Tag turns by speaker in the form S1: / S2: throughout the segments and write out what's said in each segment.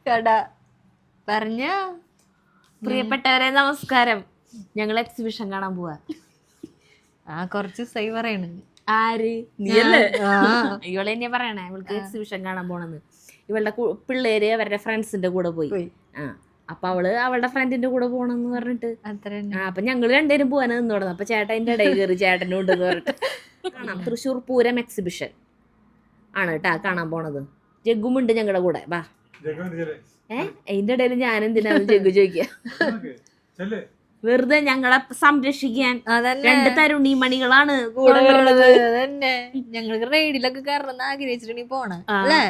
S1: കട പറഞ്ഞ.
S2: പ്രിയപ്പെട്ടവരെ നമസ്കാരം. ഞങ്ങൾ എക്സിബിഷൻ കാണാൻ പോവാ.
S1: കൊറച്ച് സൈ പറയണ്.
S2: ആര്? നീയല്ലേ? ഇവളെ തന്നെയാ പറയണേ. ഇവൾക്ക് എക്സിബിഷൻ കാണാൻ പോണെന്ന്. ഇവളുടെ പിള്ളേര് അവരുടെ ഫ്രണ്ട്സിന്റെ കൂടെ പോയി. അപ്പൊ അവള് അവളുടെ ഫ്രണ്ടിന്റെ കൂടെ പോണെന്ന് പറഞ്ഞിട്ട് അപ്പൊ ഞങ്ങള് രണ്ടുപേരും പോവാൻ നിന്ന് തുടങ്ങി. അപ്പൊ ചേട്ടൻ അതിന്റെ ഇടയിൽ കയറി ചേട്ടനും ഉണ്ടെന്ന് പറഞ്ഞിട്ട് കാണാം. തൃശ്ശൂർ പൂരം എക്സിബിഷൻ ആണ് കേട്ടാ കാണാൻ പോണത്. ജഗ്ഗുമുണ്ട് ഞങ്ങളുടെ കൂടെ. വാ. അതിന്റെ ഇടയിൽ ഞാൻ എന്തിനാണ് ജഗ്ഗു ചോദിക്കുക? വെറുതെ ഞങ്ങളെ സംരക്ഷിക്കാൻ രണ്ട് തരുണി മണികളാണ് കൂടെ ഉള്ളത്.
S1: അതന്നെ ഞങ്ങൾക്ക് റൈഡിലൊക്കെ കയറണം ആഗ്രഹിച്ചിട്ടുണ്ടെങ്കിൽ പോണം അല്ലേ?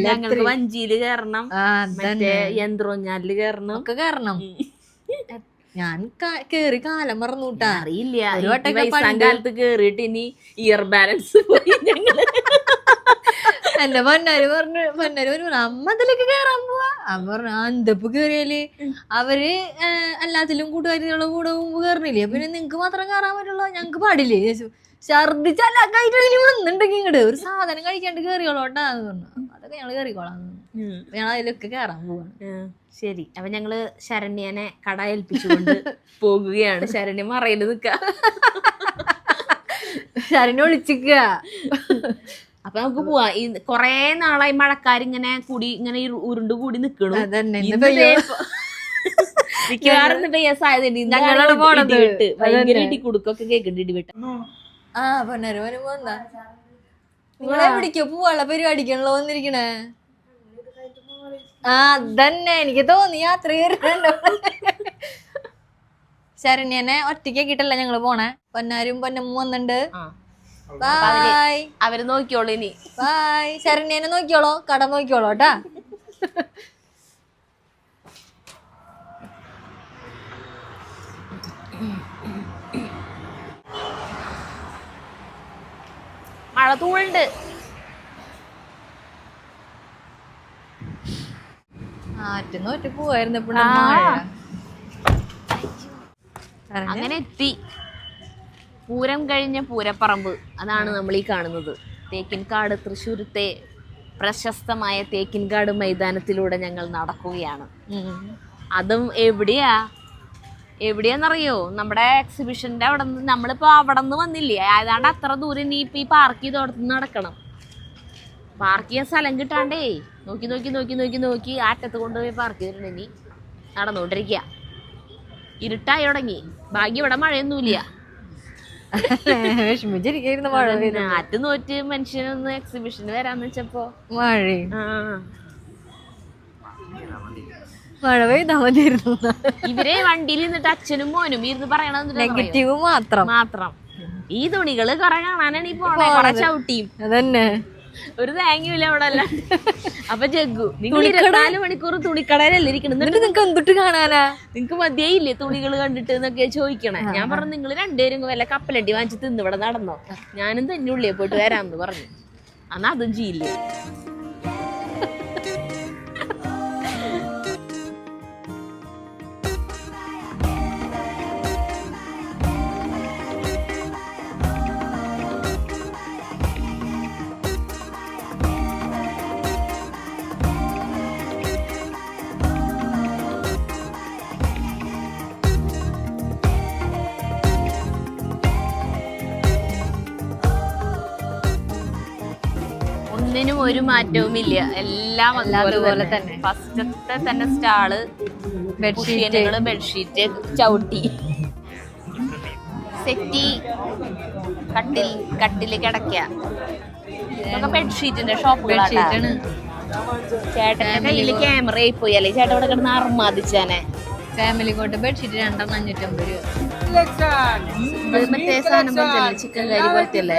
S2: ഞങ്ങൾക്ക് വഞ്ചിയില് കയറണം, മറ്റേ യന്ത്രോഞ്ഞാലില് കയറണം,
S1: ഒക്കെ കയറണം. ഞാൻ കേറി കാലം മറന്നൂട്ടാ.
S2: അറിയില്ല ഒരു വട്ടൊക്കെ കാലത്ത് കേറിയിട്ട് ഇനി ഇയർ ബാലൻസ് പോയി. ഞങ്ങള്
S1: എന്റെ പൊന്നാര് പറഞ്ഞു അമ്മ അതിലേക്ക് കേറാൻ പോവാ. അമ്മ പറഞ്ഞു അന്തപ്പ് കേറിയാല് അവര് എല്ലാത്തിലും കൂട്ടുകാരികളുടെ കൂടെ മുമ്പ് കേറണില്ലേ, പിന്നെ നിങ്ങക്ക് മാത്രം കയറാൻ പറ്റുള്ളൂ, ഞങ്ങക്ക് പാടില്ലേ? ഛർദിച്ചല്ല കഴിഞ്ഞ വന്നിട്ടുണ്ടെങ്കിൽ ഇങ്ങോട്ട് ഒരു സാധനം കഴിക്കാണ്ട് കേറിയോളോട്ടാന്ന് പറഞ്ഞു. അതൊക്കെ ഞങ്ങള് കേറിക്കോളാം. ഞങ്ങൾ അതിലൊക്കെ കേറാൻ പോവാണ്.
S2: ശരി, അപ്പൊ ഞങ്ങള് ശരണ്യനെ കട ഏൽപ്പിച്ചുകൊണ്ട് പോകുകയാണ്. ശരണ്യ മറയില് നിക്ക,
S1: ശരണ്യ ഒളിച്ചിക്ക.
S2: അപ്പൊ നമുക്ക് പോവാ. ഈ കൊറേ നാളായി മഴക്കാരിങ്ങനെ കൂടി ഇങ്ങനെ ഉരുണ്ട് കൂടി നിക്കണു. മിക്കവാറും ഭയങ്കര ഇടിക്കുടുക്കൊക്കെ കേൾക്കുന്നുണ്ട്. ഇടിവെട്ട
S1: പൊന്നരവന് പോന്നാ നിങ്ങളെ പിടിക്കോ പോവാനുള്ള പരിപാടിക്കാണല്ലോ വന്നിരിക്കണേ. അതന്നെ എനിക്ക് തോന്നി യാത്ര കയറിണ്ടോ. ശരണ്യനെ ഒറ്റയ്ക്കാക്കിട്ടല്ല ഞങ്ങള് പോണേ. പൊന്നാരും പൊന്നമ്മ വന്നിട്ടുണ്ട്. ബൈ.
S2: അവര് നോക്കിയോളൂ ഇനി.
S1: ബൈ. ശരണ്യനെ നോക്കിയോളോ, കട നോക്കിയോളോ ട്ടാ.
S2: മഴ തൂളുണ്ട്.
S1: ആറ്റൊന്നൊറ്റ പോവായിരുന്നു.
S2: അങ്ങനെ എത്തി. പൂരം കഴിഞ്ഞ പൂരപ്പറമ്പ് അതാണ് നമ്മൾ ഈ കാണുന്നത്. തേക്കിൻകാട്, തൃശ്ശൂരത്തെ പ്രശസ്തമായ തേക്കിൻകാട് മൈതാനത്തിലൂടെ ഞങ്ങൾ നടക്കുകയാണ്. അതും എവിടെയാന്നറിയോ? നമ്മുടെ എക്സിബിഷന്റെ അവിടെ നിന്ന്. നമ്മളിപ്പോ അവിടെ നിന്ന് വന്നില്ലേ, ഏതാണ്ട് അത്ര ദൂരം ഇനി ഇപ്പൊ ഈ പാർക്ക് ചെയ്തോടത്ത് നടക്കണം. പാർക്ക് ചെയ്യാൻ സ്ഥലം കിട്ടാണ്ടേ നോക്കി നോക്കി നോക്കി നോക്കി നോക്കി ആറ്റത്ത് കൊണ്ടുപോയി പാർക്ക് ചെയ്തിട്ടുണ്ട്. ഇനി നടന്നോണ്ടിരിക്കുക. ഇരുട്ടായി തുടങ്ങി. ഭാഗ്യം ഇവിടെ മഴയൊന്നുമില്ല.
S1: വിഷമിച്ചിരിക്കുന്നു. മഴ
S2: ആറ്റ് നോറ്റ് മനുഷ്യനൊന്ന് എക്സിബിഷന് വരാന്ന് വെച്ചപ്പോ
S1: മഴ പെയ്താ മതിയായിരുന്നു.
S2: ഇവരെ വണ്ടിയിൽ നിന്നിട്ട് അച്ഛനും മോനും ഇരുന്ന് പറയണത്
S1: നെഗറ്റീവ് മാത്രം.
S2: ഈ തുണികള് കുറെ കാണാനാണ് ഈ പോണേ. കുറെ ചവിട്ടിയും
S1: അതന്നെ
S2: ഒരു തേങ്ങയില്ല അവിടെ അല്ല. അപ്പൊ ജഗ്ഗു, നിങ്ങൾ 24 മണിക്കൂർ തുണിക്കടയിലല്ലേ ഇരിക്കണം,
S1: നിങ്ങക്ക് എന്തിട്ട് കാണാനാ?
S2: നിങ്ങക്ക് മതിയായില്ലേ തുണികൾ കണ്ടിട്ട് എന്നൊക്കെ ചോദിക്കണേ. ഞാൻ പറഞ്ഞു നിങ്ങൾ രണ്ടുപേരും വല്ല കപ്പലണ്ടി വാങ്ങിച്ച് തിന്ന് ഇവിടെ നടന്നോ, ഞാനും തന്നെ ഉള്ളിയെ പോയിട്ട് വരാമെന്ന് പറഞ്ഞു. എന്നാ അതും ചെയ്യില്ലേ. ഒന്നിനും ഒരു മാറ്റവും ഇല്ല. എല്ലാം അതുപോലെ തന്നെ. ഫസ്റ്റത്തെ തന്നെ സ്റ്റാള് ബെഡ്ഷീറ്റുകള്, ബെഡ്ഷീറ്റ്, ചവിട്ടി, സെറ്റി, കട്ടില് കിടക്ക, ഇതൊക്കെ ബെഡ്ഷീറ്റിന്റെ ഷോപ്പുകളാണ്. ചേട്ടന്റെ കയ്യില് ക്യാമറ ആയി പോയി, അല്ലെ ചേട്ടൻ ഇവിടെ കിടന്ന് അർമാദിച്ചാനെ.
S1: ഫാമിലി കോട്ട് ബെഡ്ഷീറ്റ് 250 രൂപ.
S2: മറ്റേ സാധനം ചിക്കൻ കറി പോലത്തെ അല്ലേ?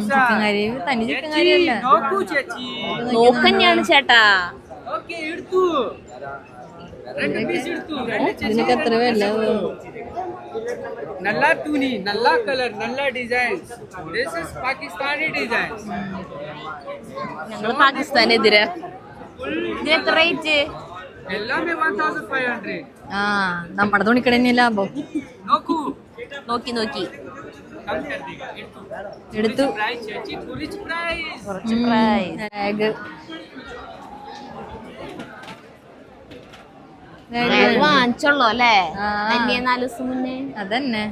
S1: ചിക്കൻ കറി തനി ചിക്കൻ കറി അല്ല,
S2: നോക്കന്നെയാണ് ചേട്ടാ.
S1: ഇതിനൊക്കെ എത്ര വില?
S3: नल्ला टूनी, नल्ला कलर, नल्ला design. This is Pakistani design.
S2: ഞങ്ങള് പാകിസ്ഥാനെതിരെ. ഇതിനെത്ര റേറ്റ്?
S3: എല്ലാമേ 1500.
S1: നമ്മുടെ തുണിക്കട തന്നെ ലാഭം.
S3: നോക്കൂ,
S2: നോക്കി നോക്കി
S1: എടുത്തു.
S2: കുറച്ച് പ്രൈസ്. വാങ്ങിച്ചോളൂ അല്ലേ? 4 ദിവസം മുന്നേ.
S1: അതന്നെ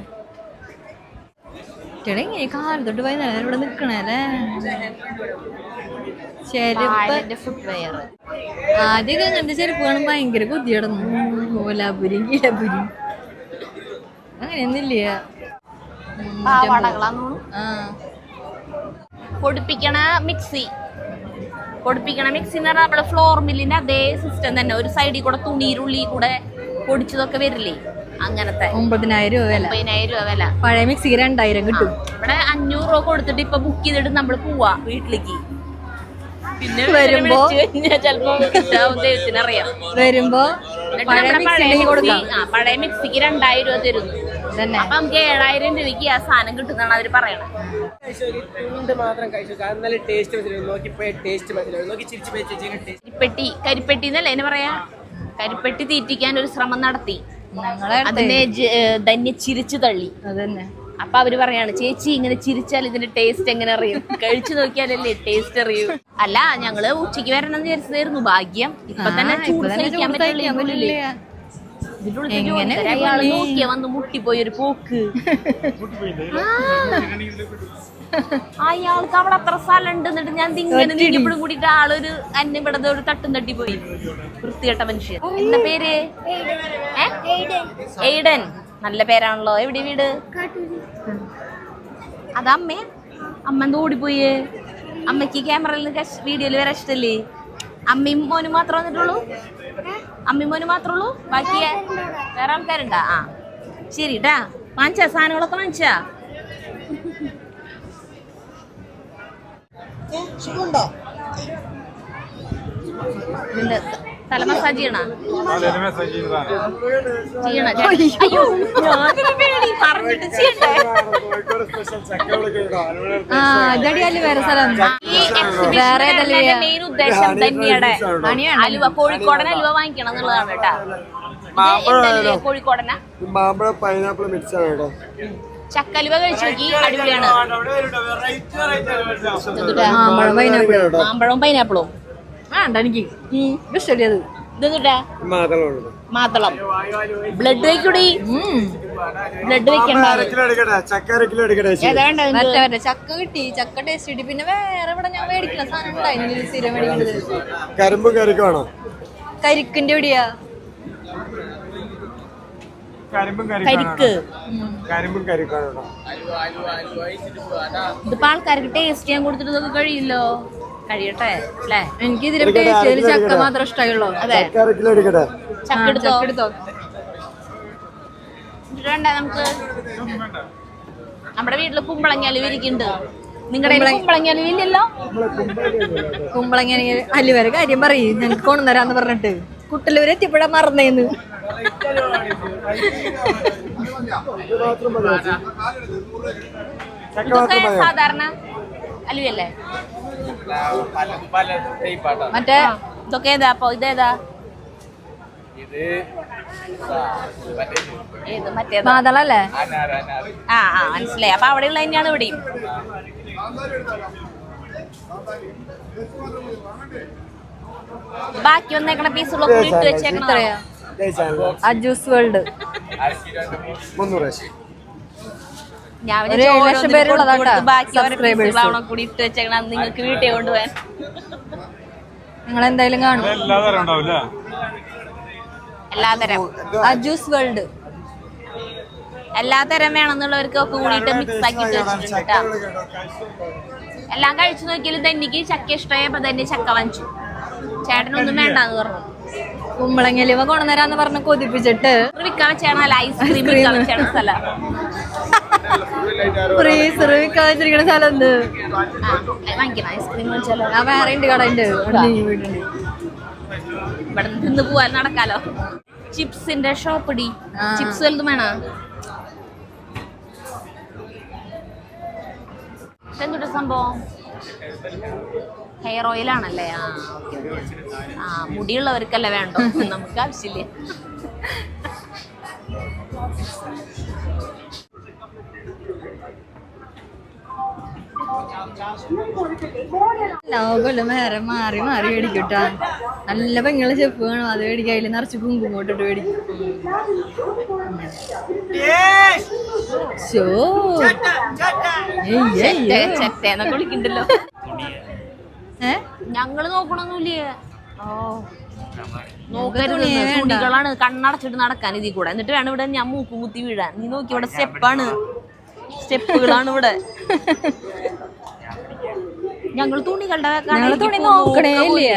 S1: ഇങ്ങനെ കാലത്തൊട്ട് വൈകുന്നേരം ഇവിടെ നിക്കണല്ലേ.
S2: ഫുട്വെയർ
S1: ആദ്യമൊക്കെ അങ്ങനത്തെ ചെരുപ്പ് കാണും ഭയങ്കര കൊതി കിടന്നു. കോലാപുരിയും കീഴപുരിയും അങ്ങനെയൊന്നുമില്ല.
S2: പൊടിപ്പിക്കണ മിക്സി എന്ന് പറഞ്ഞാൽ നമ്മള് ഫ്ലോർ മില്ലിന്റെ അതേ സിസ്റ്റം തന്നെ. ഒരു സൈഡിൽ കൂടെ തുണിയിലുള്ളിൽ കൂടെ പൊടിച്ചതൊക്കെ വരില്ലേ, അങ്ങനത്തെ.
S1: 9,000 രൂപ വില. പഴയ മിക്സി 2,000 കിട്ടും.
S2: ഇവിടെ 500 രൂപ കൊടുത്തിട്ട് ഇപ്പൊ ബുക്ക് ചെയ്തിട്ട് നമ്മള് പോവാ വീട്ടിലേക്ക്. പിന്നെ
S1: വരുമ്പോ
S2: ചെലപ്പോ ദൈവത്തിനറിയാം.
S1: വരുമ്പോ
S2: പഴയ മിക്സിക്ക് 2,000 രൂപ തരുന്നു. അപ്പൊ നമുക്ക് 7,000 രൂപയ്ക്ക് ആ സാധനം കിട്ടുന്നതാണ് അവര് പറയണത്. കരിപ്പെട്ടി എന്നല്ലേ അതിന് പറയാ. കരിപ്പെട്ടി തീറ്റിക്കാൻ ഒരു ശ്രമം നടത്തി. അതിനെ ധന്യ ചിരിച്ചു തള്ളി.
S1: അതന്നെ.
S2: അപ്പൊ അവര് പറയാണ്, ചേച്ചി ഇങ്ങനെ ചിരിച്ചാൽ ഇതിന്റെ ടേസ്റ്റ് എങ്ങനെ അറിയും? കഴിച്ചു നോക്കിയാലല്ലേ ടേസ്റ്റ് അറിയൂ. അല്ല, ഞങ്ങള് ഉച്ചയ്ക്ക് വരണം എന്ന് വിചാരിച്ചതായിരുന്നു. ഭാഗ്യം ഇപ്പൊ തന്നെ ചൂട് സഹിക്കാൻ പറ്റില്ലേ. അയാള് നോക്കിയാ വന്ന് മുട്ടിപ്പോയി ഒരു പോക്ക്. അയാൾക്ക് അവിടെ അത്ര സ്ഥലം ഉണ്ട്. എന്നിട്ട് ഞാൻ ഇങ്ങനെ നീങ്ങിയപ്പോഴും കൂടിയിട്ട് ആളൊരു അന്നിവിടത്തെ ഒരു തട്ടും തട്ടി പോയി. വൃത്തികെട്ട മനുഷ്യൻ. എന്താ പേര്? എയ്ഡൻ. നല്ല പേരാണല്ലോ. എവിടെ വീട്? അതമ്മേ. അമ്മ എന്താ ഓടിപ്പോയേ? അമ്മയ്ക്ക് ക്യാമറയിൽ വീഡിയോയിൽ വരാൻ ഇഷ്ടല്ലേ? അമ്മയും മോനും മാത്രം വന്നിട്ടുള്ളൂ? അമ്മയും മോനും മാത്രമേ ഉള്ളൂ? ബാക്കി വേറെ ആൾക്കാരുണ്ടാ? ആ ശരി ട്ടാ. വാങ്ങിച്ചാ സാധനങ്ങളൊക്കെ വാങ്ങിച്ചാ? തല മസാജ് ചെയ്യണ? അയ്യോ, പറഞ്ഞിട്ട് ചെയ്യണ്ടേ? മെയിൻ ഉദ്ദേശം തന്നെയുടെ അലുവ, കോഴിക്കോടൻ അലുവ വാങ്ങിക്കണം എന്നുള്ളതാണ് കേട്ടാ. കോഴിക്കോടന ചക്കലുവ കഴിച്ചു നോക്കി, അടിപൊളിയാണ്. മാമ്പഴവും പൈനാപ്പിളും
S1: വേണ്ട എനിക്ക് ഇഷ്ടമല്ലേ.
S2: ഇതെന്നിട്ടാ? മാതളം. ബ്ലഡ് വെക്കൂടി. ബ്ലഡ് വെക്കണ്ട.
S1: ചക്ക കിട്ടി, ചക്ക ടേസ്റ്റ് കിട്ടി. പിന്നെ വേറെ ഇവിടെ ഞാൻ മേടിക്കുന്ന സാധനം ഉണ്ടായിരുന്നു സ്ഥിരം മേടിക്കുന്നത്. കരിക്കിന്റെ എവിടെയാ?
S2: ഇതിപ്പോ ആൾക്കാർക്ക് ടേസ്റ്റ് ചെയ്യാൻ കൊടുത്തിട്ട് ഇതൊക്കെ കഴിയില്ലോ. കഴിയട്ടെ അല്ലേ?
S1: എനിക്ക് ഇതിലും ടേസ്റ്റ് ചക്ക മാത്രം ഇഷ്ടമായുള്ളൂ.
S2: അതെ, ചക്ക എടുത്തോ. നമുക്ക് നമ്മുടെ വീട്ടില് കുമ്പളങ്ങാലും ഇരിക്കുന്നുണ്ട്. നിങ്ങളുടെ കുമ്പളങ്ങാലും ഇല്ലല്ലോ.
S1: കുമ്പളങ്ങ അലുവരെ കാര്യം പറയും, ഞങ്ങൾക്ക് കൊണ്ടുതരാന്ന് പറഞ്ഞിട്ട് കുട്ടലൂര് എത്തിയപ്പോഴാ മറന്നേന്ന്.
S2: ഇതൊക്കെ സാധാരണ അലുവല്ലേ?
S1: മറ്റേ
S2: ഇതൊക്കെ ഏതാ? അപ്പൊ ഇതേതാ? ഏത് മറ്റേതാ?
S1: മാതളല്ലേ?
S2: ആ മനസ്സിലായി. അപ്പൊ അവിടെയുള്ള തന്നെയാണ് ഇവിടെയും. ബാക്കി വന്നേക്കണ പീസുള്ള കൂടി ഇട്ട് വെച്ചേക്കണ
S1: അജൂസ് വേൾഡ്.
S2: ഞാൻ ബാക്കി കൂടി ഇട്ട് വെച്ചേക്കണ നിങ്ങൾക്ക് വീട്ടിൽ കൊണ്ടുപോകാൻ.
S1: നിങ്ങൾ എന്തായാലും കാണും.
S2: എല്ലാതരം
S1: അജൂസ് വേൾഡ്
S2: എല്ലാതരം വേണമെന്നുള്ളവർക്ക് ഒക്കെ കൂടിയിട്ട് മിക്സ് ആക്കിട്ട് വെച്ചിട്ടുണ്ട് കേട്ടോ. എല്ലാം കഴിച്ചു നോക്കിയാലും തന്നിക്ക് ചക്ക ഇഷ്ടമായപ്പോ തന്നെ ചക്ക വാങ്ങിച്ചു. ചേട്ടനൊന്നും വേണ്ടെന്ന് പറഞ്ഞു.
S1: കുമ്പളങ്ങലിവ കൊണ്ടുതരാന്ന് പറഞ്ഞ് കൊതിപ്പിച്ചിട്ട്
S2: വിൽക്കാൻ വെച്ചാൽ ഐസ്ക്രീം വിൽക്കാൻ വെച്ചാണ് സ്ഥലം.
S1: ഫ്രീസർ വിൽക്കാൻ വെച്ചിരിക്കുന്ന സ്ഥലം എന്ത്
S2: വാങ്ങിക്കണം? ഐസ്ക്രീം വെച്ചാലോ?
S1: ആ വേറെ ഉണ്ട് കട ഉണ്ട്.
S2: ഇവിടെ നിന്ന് പോവാൻ നടക്കാലോ. ചിപ്സിന്റെ ഷോപ്പ് ഡി. ചിപ്സ് വലുതും വേണോ? എന്തുട്ട് സംഭവം? ഹെയർ ഓയിൽ ആണല്ലേ? ആ ഓക്കെ. ആ മുടിയുള്ളവർക്കല്ലേ വേണ്ടോ, നമുക്ക് ആവശ്യമില്ലേ.
S1: ലോകമല്ല വേറെ മാറി മാറി മേടിക്കൂട്ടാ. നല്ല പെങ്ങളെ ചെപ്പ് വേണം, അത് മേടിക്കുക. അതിൽ നിറച്ച് കുങ്കുമം ഇട്ടിട്ട് മേടിക്കും.
S2: ചെത്തേന്നൊക്കെ വിളിക്കണ്ടല്ലോ. ഞങ്ങള് നോക്കണൊന്നുമില്ലേ? നോക്കരുത്, തുണികളാണ് കണ്ണടച്ചിട്ട് നടക്കാൻ ഇതിൽ കൂടെ. എന്നിട്ട് വേണം ഇവിടെ ഞാൻ മൂക്ക് കുത്തി വീഴാൻ. നീ നോക്കി, ഇവിടെ സ്റ്റെപ്പുകളാണ് ഇവിടെ. ഞങ്ങൾ തുണികളുടെ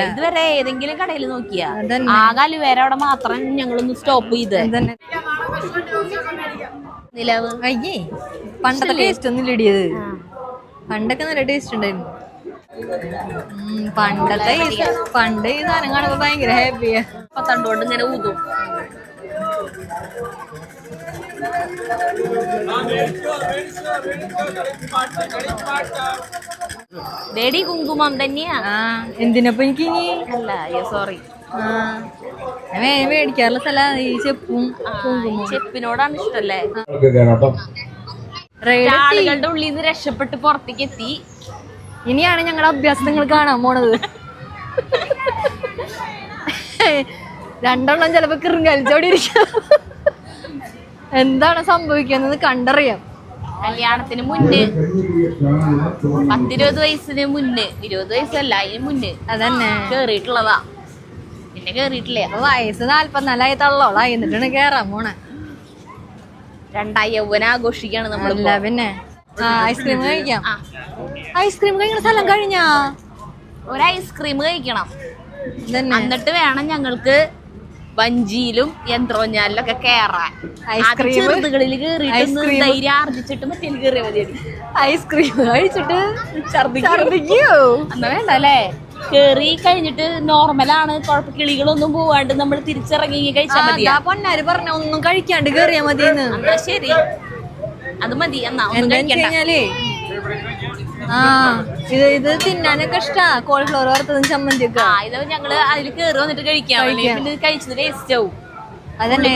S2: ഇതുവരെ ഏതെങ്കിലും കടയിൽ നോക്കിയാ ആകാല് വരെ അവിടെ മാത്രം ഞങ്ങളൊന്ന് സ്റ്റോപ്പ് ചെയ്ത്. നിലവ്
S1: അയ്യേ, പണ്ടത്തെ ടേസ്റ്റ് ഒന്നും ഇടിയത്. പണ്ടൊക്കെ നല്ല ടേസ്റ്റ് ഉണ്ടായിരുന്നു. പണ്ട് ഈ സാധനം കാണുമ്പോ ഭയങ്കര ഹാപ്പിയാ.
S2: തണ്ടുകൊണ്ട് ഇങ്ങനെ ഊതും. ഡേഡി കുങ്കുമം തന്നെയാ.
S1: എന്തിനപ്പൊ എനിക്ക് ഇനി
S2: അല്ല, സോറി,
S1: മേടിക്കാറുള്ള സ്ഥല ഈ ചെപ്പും കുങ്കുമം.
S2: ചെപ്പിനോടാണ് ഇഷ്ടല്ലേ? ആളുകളുടെ ഉള്ളിൽ നിന്ന് രക്ഷപ്പെട്ട് പുറത്തേക്ക് എത്തി.
S1: ഇനിയാണ് ഞങ്ങളുടെ അഭ്യാസം നിങ്ങൾ കാണാൻ പോണത്. രണ്ടെണ്ണം ചിലപ്പോ കിറുങ്കലിച്ചോടി ഇരിക്കും. എന്താണ് സംഭവിക്കുന്നത് കണ്ടറിയാം.
S2: കല്യാണത്തിന് മുന്നേ 10-20 വയസ്സിന് മുന്നേ, 20 വയസ്സല്ല അതിന് മുന്നേ
S1: അതന്നെ
S2: കേറിയിട്ടുള്ളതാ. പിന്നെ കേറിയിട്ടില്ലേ.
S1: അപ്പൊ വയസ്സ് 44 തള്ളോളായി എന്നിട്ടാണ് കേറാൻ പോണെ.
S2: രണ്ടായി യൗവന ആഘോഷിക്കാണ് നമ്മളല്ല.
S1: പിന്നെ ഐസ്ക്രീം കഴിക്കാം. ഐസ്ക്രീം കഴിക്കണ സ്ഥലം കഴിഞ്ഞാ
S2: ഒരു ഐസ്ക്രീം കഴിക്കണം. എന്നിട്ട് വേണം ഞങ്ങൾക്ക് വഞ്ചിയിലും യന്ത്രോഞ്ഞാലിലൊക്കെ കേറാൻ. ചെറുതുകളിൽ കേറിയിട്ട് ധൈര്യം ആർജിച്ചിട്ട് മറ്റേ കേറിയ മതി.
S1: ഐസ്ക്രീം കഴിച്ചിട്ട്
S2: ഛർദിക്കോ? എന്നാ വേണ്ട അല്ലേ? കേറി കഴിഞ്ഞിട്ട് നോർമലാണ്, കുഴപ്പ കിളികളൊന്നും പോവാണ്ട് നമ്മൾ തിരിച്ചിറങ്ങി കഴിച്ചാൽ മതി.
S1: പൊന്നാര് പറഞ്ഞ ഒന്നും കഴിക്കാണ്ട് കേറിയാ മതിയെന്ന്.
S2: എന്നാ ശരി, അത് മതി. എന്നാ
S1: കഴിഞ്ഞാലേ ഇത് തിന്നാനൊക്കെ ഇഷ്ടാ. കോളിഫ്ലവർ വറുത്തതും ചമ്മന്തിയൊക്കെ.
S2: ഇത് ഞങ്ങള് അതിൽ കേറി വന്നിട്ട് കഴിക്കാം. പിന്നെ കഴിച്ചത് വേസ്റ്റ് ആവും.
S1: അതന്നെ,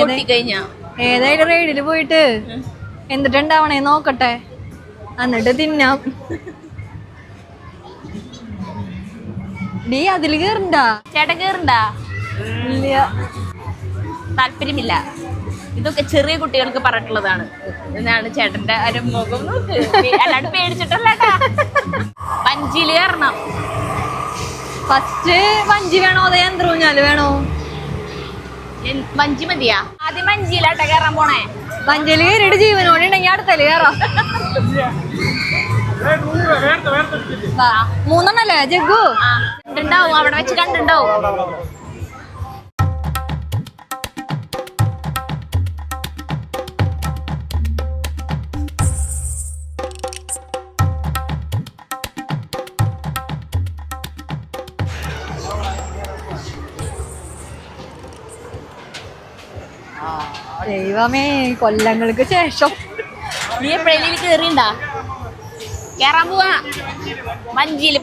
S1: ഏതായാലും റൈഡില് പോയിട്ട് എന്നിട്ടുണ്ടാവണേ നോക്കട്ടെ, എന്നിട്ട് തിന്നാം. ഡീ അതില് കേറണ്ടാ?
S2: ചേട്ടൻ കേറണ്ടാ?
S1: ഇല്ല,
S2: താല്പര്യമില്ല. ഇതൊക്കെ ചെറിയ കുട്ടികൾക്ക് പറഞ്ഞിട്ടുള്ളതാണ് എന്നാണ് ചേട്ടന്റെ ഒരു മുഖം നോക്ക്. അല്ലാണ്ട് പേടിച്ചിട്ടല്ലാട്ടാ. വഞ്ചിയില് കയറണം.
S1: ഫസ്റ്റ് വഞ്ചി വേണോ അതോ യന്ത്രൂഞ്ഞാല് വേണോ?
S2: വഞ്ചി മതിയാ? ആദ്യം വഞ്ചിയിലാട്ടാ കയറാൻ പോണേ.
S1: വഞ്ചിയില് കയറിയിട്ട് ജീവനോട് ഉണ്ടെങ്കിൽ അടുത്തല് കയറാം. 3 ജഗ്ഗു
S2: കണ്ടുണ്ടാവും, അവിടെ വെച്ച് കണ്ടുണ്ടാവും.
S1: ദൈവമേ, കൊല്ലങ്ങൾക്ക് ശേഷം.
S2: നീ എപ്പോഴേലും കേറിണ്ടാ? കേറാൻ പോവാ വഞ്ചിയില്.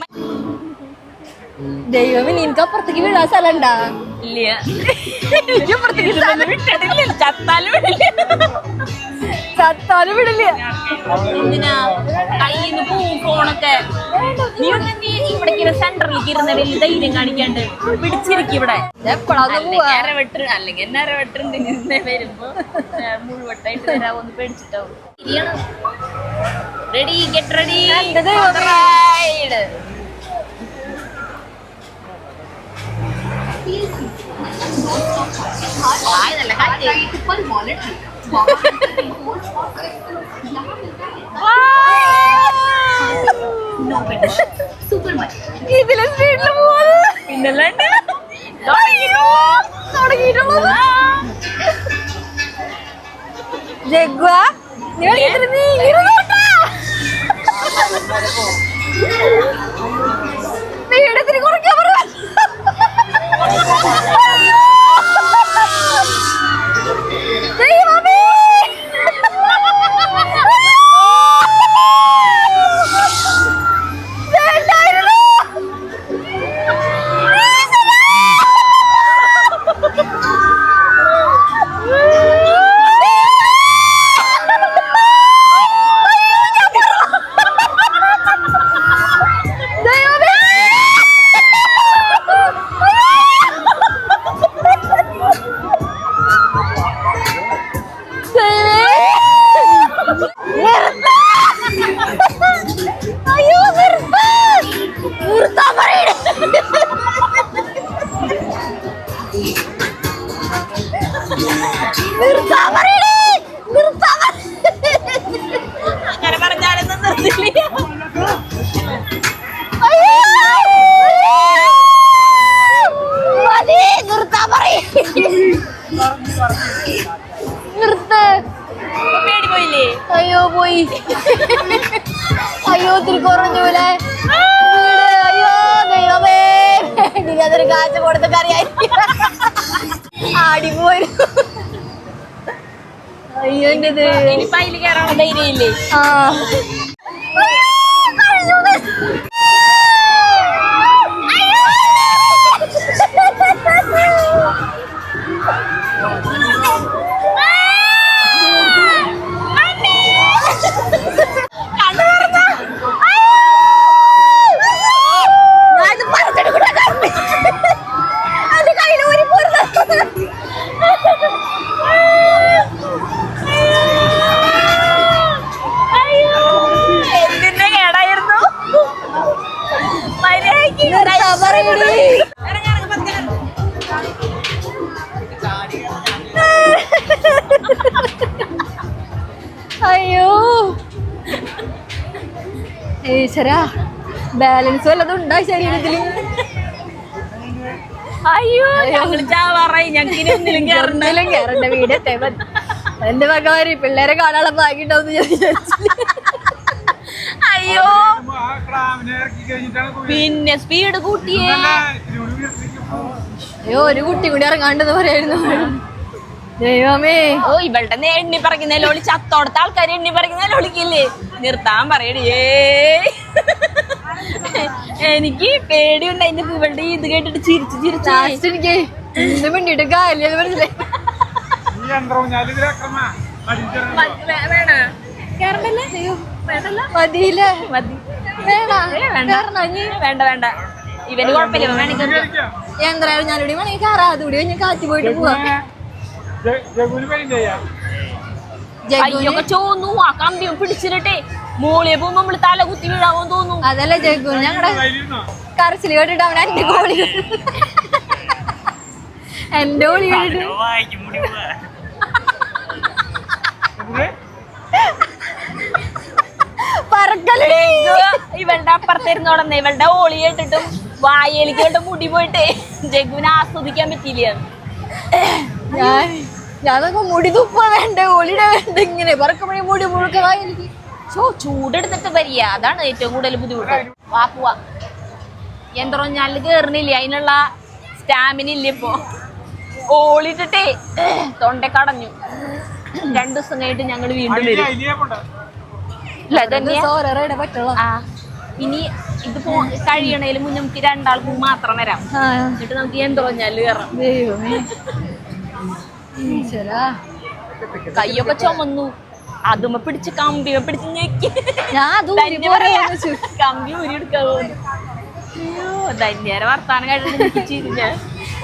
S1: ദൈവമേ, നിനക്ക് അപ്പുറത്തേക്ക് വീഴാൻ സ്ഥലം ഉണ്ടാ?
S2: ഇല്ല, ചത്താലും വിടില്ല. എന്തിനാ കയ്യിന്ന് പോവും ഫോണൊക്കെ. നീ ഇവിടെ സെന്ററിലേക്ക് ഇരുന്ന വലിയ ധൈര്യം കാണിക്കാണ്ട് പിടിച്ചിരിക്കും ഇവിടെ. അല്ലെങ്കിൽ എന്നെ അരവട്ടുണ്ട് വരുമ്പോ മുഴുവട്ടായിട്ട് വരാവോന്ന് പേടിച്ചിട്ടാവും. Ready, get ready. നല്ല കാറ്റ്. ഇതിലെ സ്പീഡില് പോവാ. പിന്നല്ലാണ്ട് തുടങ്ങിയിട്ടുള്ളത്.
S1: ജഗ്വാ, വീടത്തിന് കുറയ്ക്കാൻ പറ.
S2: അങ്ങനെ പറഞ്ഞാലൊന്നും നിർത്തില്ല. പേടി പോയില്ലേ?
S1: അയ്യോ പോയി. അയ്യോ ഒത്തിരി കുറഞ്ഞൂലേ. അയ്യോ ദൈവമേ, എനിക്കതൊരു കാശ് കൊടുത്ത കറിയായി ആടിപ്പോയി. അയ്യോ എന്റേത്
S2: ഇനിയിപ്പോ അതിൽ കയറാനുള്ള ധൈര്യം ഇല്ലേ?
S1: ആ
S2: എന്തിന്റെ കേടായിരുന്നു?
S1: അയ്യോ ഈശ്വരാ, ബാലൻസ് വല്ലതും ഉണ്ടോ ശരീരത്തില്?
S2: അയ്യോ ഞങ്ങൾ ചാവാറായി. ഞങ്ങൾക്ക് ഒന്നിലും
S1: എന്തെങ്കിലും കേറണ്ട വീടത്തെ. എന്റെ ഭഗവാന് പിള്ളേരെ കാണാനുള്ള ഭാഗ്യം ഉണ്ടാവും.
S2: അയ്യോ പിന്നെ സ്പീഡ് കൂട്ടിയേ.
S1: അയ്യോ ഒരു കുട്ടി കൂടി ഇറങ്ങാണ്ടെന്ന് പറയായിരുന്നു. ദൈവമേ,
S2: ഓ ഇവളുടെ എണ്ണി പറിക്കുന്ന ലോളി ചത്തോടത്തെ ആൾക്കാർ എണ്ണി പറിക്കുന്ന ലോളിക്കില്ലേ? നിർത്താൻ പറയടിയേ. എനിക്ക് പേടിയുണ്ടായിരുന്നു ഇവളുടെ ഇത് കേട്ടിട്ട് ചിരിച്ചു ചിരിച്ചു.
S1: ലാസ്റ്റ് എനിക്ക് എന്ത് വേണ്ടിട്ട് കാര്യമില്ല മനസ്സിലായി. മതിയില്ല
S2: വേണ്ട വേണ്ട ഇവന് കുഴപ്പമില്ല. വേണമെങ്കിൽ
S1: എന്തായാലും ഞാനിവിടെ വേണമെങ്കിൽ കാറാ അതുകൂടി ഞാൻ കാറ്റ് പോയിട്ട് പോവാം.
S2: കയ്യൊക്കെ ചോന്നു. ആ കമ്പിയും പിടിച്ചിട്ടേ മോളിയെ പോകുമ്പോ നമ്മള് തല കുത്തി വീഴാവോ തോന്നുന്നു.
S1: അതല്ല ജഗു, ഞങ്ങളുടെ കരച്ചില് കേട്ടിട്ട് അവൻ എന്റെ കോളി എന്റെ കോളി കേട്ടിട്ട് പറക്കലേ.
S2: ഇവളുടെ അപ്പുറത്തിരുന്നോടന്നെ ഇവളുടെ ഓളി കേട്ടിട്ടും വായലിക്ക് ഇവളുടെ മുടി പോയിട്ടേ ജഗുവിനെ ആസ്വദിക്കാൻ പറ്റിയില്ല.
S1: ഞാനൊക്കെ മുടി തുപ്പ വേണ്ട, ഒളിയുടെ വേണ്ട, ഇങ്ങനെ പറക്കുമ്പോഴേ മുടി മുഴുക്ക വായലിക്ക്.
S2: ചൂടെടുത്തിട്ട് വരിക, അതാണ് ഏറ്റവും കൂടുതൽ ബുദ്ധിമുട്ട്. വാ പോവാ. യന്ത്രഞ്ഞാലിൽ കേറണില്ല, അതിനുള്ള സ്റ്റാമിന ഇല്ല ഇപ്പൊ. ഓളിട്ടിട്ടേ തൊണ്ടക്കടഞ്ഞു. 2 ദിവസം കഴിഞ്ഞിട്ട് ഞങ്ങൾ വീണ്ടും വരും. ഇനി ഇത് കഴിയണേലും മുന്നേ നമുക്ക് 2 ആൾക്കും മാത്രം വരാം. എന്നിട്ട് നമുക്ക് യന്ത്രഞ്ഞാലിൽ കയറാം. കയ്യൊക്കെ ചുമന്നു. അതുമ്മ പിടിച്ച് കമ്പിയെ പിടിച്ച് ഞെക്കി കമ്പി ഊരിയെടുക്കാൻ പോകുന്നു. അയ്യോ ധന്യരെ വർത്താനം കഴിഞ്ഞിരിഞ്ഞ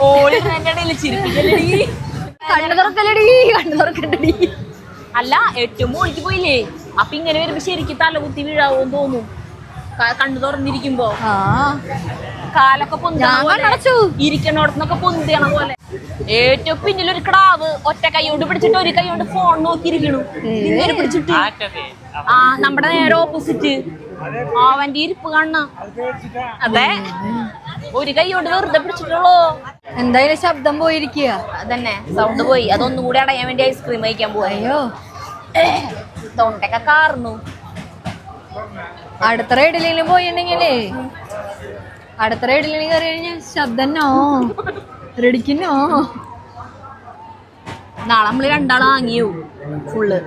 S2: ഓളി എന്റെ ഇടയിൽ ചിരിപ്പിക്കലടി.
S1: കണ്ണു തുറക്കലടി, കണ്ണു തുറക്കണ്ടടി.
S2: അല്ല 8 മോളിക്ക് പോയില്ലേ, അപ്പൊ ഇങ്ങനെ വരുമ്പോ ശരിക്കും തലകുത്തി വീഴാവോന്ന് തോന്നും. കണ്ണു തുറന്നിരിക്കുമ്പോ കാലൊക്കെ പൊന്തിച്ചു ഇരിക്കണോടത്തൊക്കെ പൊന്തിയണ പോലെ. ഏറ്റവും പിന്നിലൊരു ക്ടാവ് ഒറ്റ കൈയോണ്ട് പിടിച്ചിട്ട് ഒരു കൈയോണ്ട് ഫോൺ നോക്കിയിരിക്കണു. ഇങ്ങനെ പിടിച്ചിട്ട് ആ നമ്മുടെ നേരെ ഓപ്പോസിറ്റ് അവന്റെ ഇരിപ്പ് കാണണം. അതെ, ഒരു കൈയോണ്ട് വെറുതെ പിടിച്ചിട്ടുള്ളൂ.
S1: എന്തായാലും ശബ്ദം പോയിരിക്കുക.
S2: അതന്നെ സൗണ്ട് പോയി. അതൊന്നും കൂടി അടയാൻ വേണ്ടി ഐസ്ക്രീം കഴിക്കാൻ പോയോ. തൊണ്ടൊക്കെ കാർന്നു.
S1: അടുത്ത റൈഡിലും പോയിട്ടുണ്ടെങ്കിലേ, അടുത്ത റൈഡിലും കയറി കഴിഞ്ഞാൽ ശബ്ദന്നോ റെഡിക്കുന്നോ.
S2: നാളെ നമ്മള് 2 ആള് വാങ്ങിയോ ഫുള്ള്.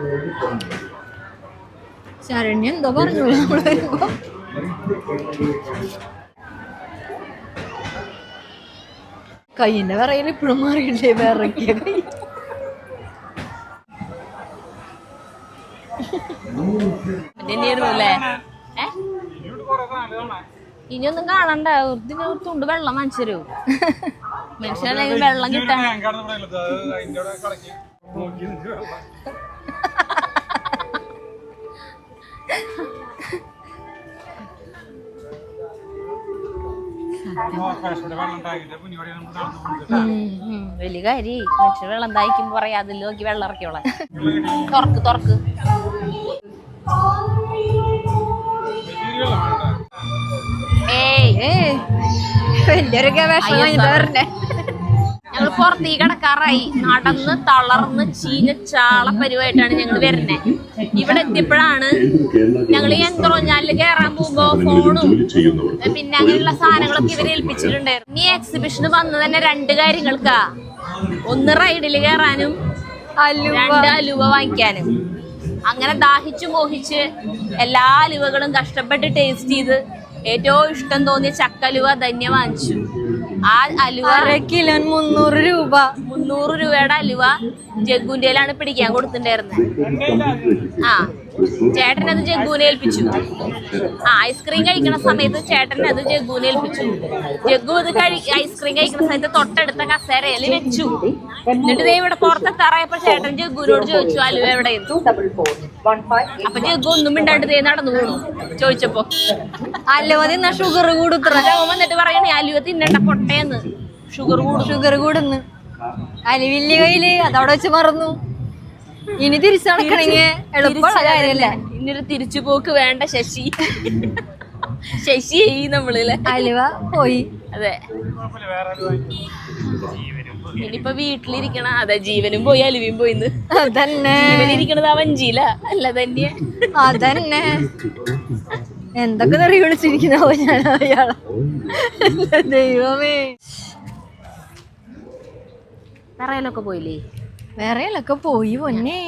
S1: ശരണ്യ എന്തോ പറഞ്ഞു നമ്മള് വരുമ്പോ. കയ്യിന്റെ വിറയിൽ ഇപ്പോഴും മാറിയില്ലേ, വിറക്കിയ കൈ.
S2: ല്ലേ ഇനിയൊന്നും കാണണ്ട. ഇതിന് തുണ്ട് വെള്ളം വാങ്ങിച്ചു തരൂ. മനുഷ്യനല്ലെങ്കിൽ വെള്ളം കിട്ടാൻ. വലിയ കാര്യം മനുഷ്യർ വെള്ളം തായിക്കുമ്പോ പറയാ അതിൽ നോക്കി വെള്ളം ഇറക്കിയോളാം. തുറക്ക്
S1: വലിയൊരു ഗവേഷണം.
S2: ഞങ്ങൾ പുറത്തേക്ക് കിടക്കാറായി. നടന്ന് തളർന്ന് ചീഞ്ഞ ചാള പരിവായിട്ടാണ് ഞങ്ങൾ വരുന്നത്. ഇവിടെ എത്തിയപ്പോഴാണ് ഞങ്ങൾ ഈ യന്ത്രോഞ്ഞാലിൽ കയറാൻ പോകുമ്പോ ഫോണും പിന്നെ അങ്ങനെയുള്ള സാധനങ്ങളൊക്കെ ഇവരെ ഏൽപ്പിച്ചിട്ടുണ്ടായിരുന്നു. ഈ എക്സിബിഷന് വന്നത് തന്നെ 2 കാര്യങ്ങൾക്കാ. ഒന്ന് റൈഡിൽ കയറാനും 2 അലുവ വാങ്ങിക്കാനും. അങ്ങനെ ദാഹിച്ചു മോഹിച്ച് എല്ലാ അലുവകളും കഷ്ടപ്പെട്ട് ടേസ്റ്റ് ചെയ്ത് ഏറ്റവും ഇഷ്ടം തോന്നിയ ചക്കലുവ തന്നെ വാങ്ങിച്ചു. ആ അലുവ
S1: കിലോ 300 രൂപ.
S2: 300 രൂപയുടെ അലുവ ജഗ്ഗുന്റെയിലാണ് പിടിക്കാൻ കൊടുത്തിട്ടുണ്ടായിരുന്നത്. ആ ചേട്ടൻ അത് ജഗ്ഗുവിനെ ഏൽപ്പിച്ചു. ഐസ്ക്രീം കഴിക്കണ സമയത്ത് ചേട്ടൻ അത് ജഗ്ഗുവിനെ ഏൽപ്പിച്ചു. ജഗ്ഗു അത് ഐസ്ക്രീം കഴിക്കുന്ന സമയത്ത് തൊട്ടടുത്ത കസേരയിൽ വെച്ചു. എന്നിട്ട് ദേ ഇവിടെ പുറത്തെത്താറായപ്പോ ചേട്ടൻ ജഗ്ഗുവിനോട് ചോദിച്ചു അലുവ എവിടെയായിരുന്നു. അപ്പൊ ജഗ്ഗു ഒന്നും മിണ്ടാണ്ട് ദേ നടന്നു പോണു. ചോദിച്ചപ്പോ
S1: അലുവ തിന്നാ ഷുഗർ കൂടുത്ര.
S2: വന്നിട്ട് പറയണേ അലുവ തിന്നണ്ട പൊട്ടേന്ന്,
S1: ഷുഗർ കൂടുന്നു. അലുവില്ല കയ്യില് അതവിടെ വെച്ച് മറന്നു. ഇനി തിരിച്ചു നടക്കണെങ്കിൽ എളുപ്പമുള്ള കാര്യല്ലേ.
S2: ഇനിയൊരു തിരിച്ചു പോക്ക് വേണ്ട ശശി. ശശി നമ്മളല്ലേ
S1: അലുവ പോയി.
S2: അതെ ഇനിയിപ്പൊ വീട്ടിലിരിക്കണ അതെ ജീവനും പോയി അലുവയും പോയിന്ന്.
S1: അതന്നെ
S2: ജീവനിരിക്കണത് ആ വഞ്ചിയില അല്ല തന്നെ.
S1: അതന്നെ എന്തൊക്കെ തെറി വിളിച്ചിരിക്കണോ ഞാൻ അയാളെ. ദൈവമേ
S2: തറയിലൊക്കെ പോയില്ലേ?
S1: വേറെയൊക്കെ പോയി പൊന്നേ.